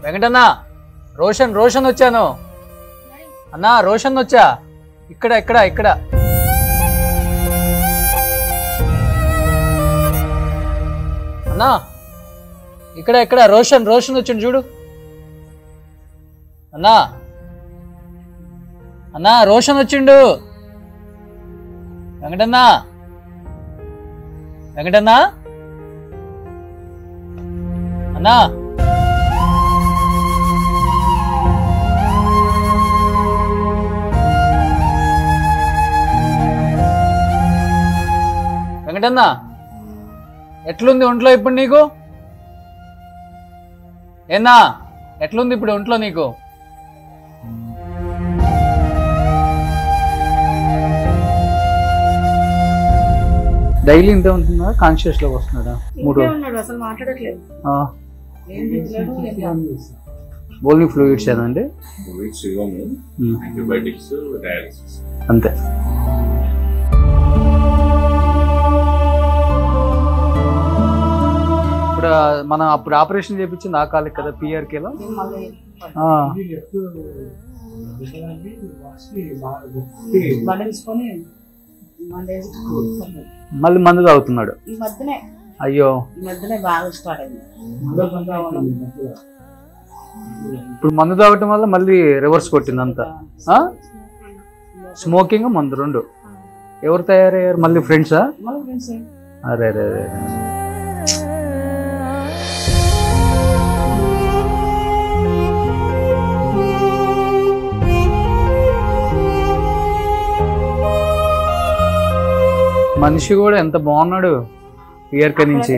వెంకటన్నా, రోషన్ రోషన్ వచ్చాను అన్నా, రోషన్ వచ్చా. ఇక్కడ ఇక్కడ ఇక్కడ అన్నా, ఇక్కడ ఇక్కడ రోషన్ రోషన్ వచ్చిండు చూడు అన్నా. అన్నా రోషన్ వచ్చిండు. వెంకటన్నా, వెంకటన్నా అన్నా. వెంకటన్నా, ఎట్లుంది ఒంట్లో ఇప్పుడు నీకు? ఏనా ఎట్లుంది ఇప్పుడు ఒంట్లో నీకు? డైలీ ఇంతే ఉంటుందా? కాన్షియస్ లోకి వస్తున్నాడా? ఓన్లీ ఫ్లూయిడ్స్ ఏదండి? అంతే. ఇప్పుడు మనం అప్పుడు ఆపరేషన్ చేయించింది ఆ కాలికి కదా, పిఆర్కేలో. మళ్ళీ మందు తాగుతున్నాడు. అయ్యో, ఇప్పుడు మందు తాగటం వల్ల మళ్ళీ రివర్స్ కొట్టింది అంతా. స్మోకింగ్ మందు రెండు. ఎవరు తయారయ్యారు మళ్ళీ? ఫ్రెండ్సా? అరే అరే అరే. మనిషి కూడా ఎంత బాగున్నాడు పిఆర్కే నుంచి.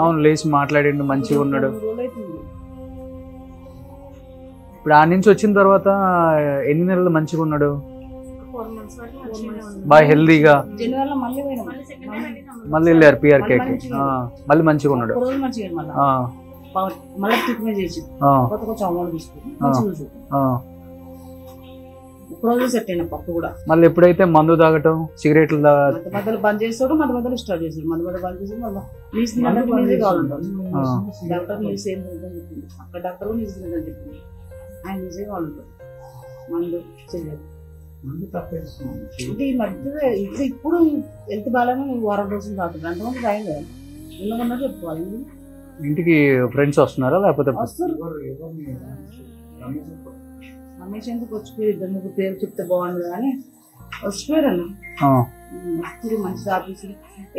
అవును, లేచి మాట్లాడిండు, మంచిగా ఉన్నాడు. ఇప్పుడు ఆ నుంచి వచ్చిన తర్వాత ఎన్ని నెలలు మంచిగా ఉన్నాడు? బాగా హెల్దీగా. మళ్ళీ వెళ్ళారు పిఆర్కేకి, మళ్ళీ మంచిగా ఉన్నాడు. మళ్ళీ ఎప్పుడైతే మందు తాగటం, సిగరెట్లు మధ్యలో బంద్ చేస్తాడు, మధ్యలో స్టార్ట్ చేస్తాడు. మధ్యలో బంద్ చేసి డాక్టర్ నీస్ ఏం అక్కడ డాక్టర్ నీస్ చెప్పింది. ఆయన నిజే కావాలంటారు మందు చేయలేదు. అంటే ఈ మధ్య ఇప్పుడు హెల్త్ బాగానే వారం రోజులు తాగుతుంది. అంతమంది తాగం కదా, ఉన్నమన్నా చెప్పుకోవాలి. ఇంటికి ఫ్రెండ్స్ వస్తున్నారా లేకపోతే? వస్తారు. రమేష్ ఎందుకు వచ్చిపోయి ఇద్దరు ముగ్గురు పేరు చెప్తే బాగుండదు కానీ వచ్చిపోయారన్న. మంచి ఆఫీసులు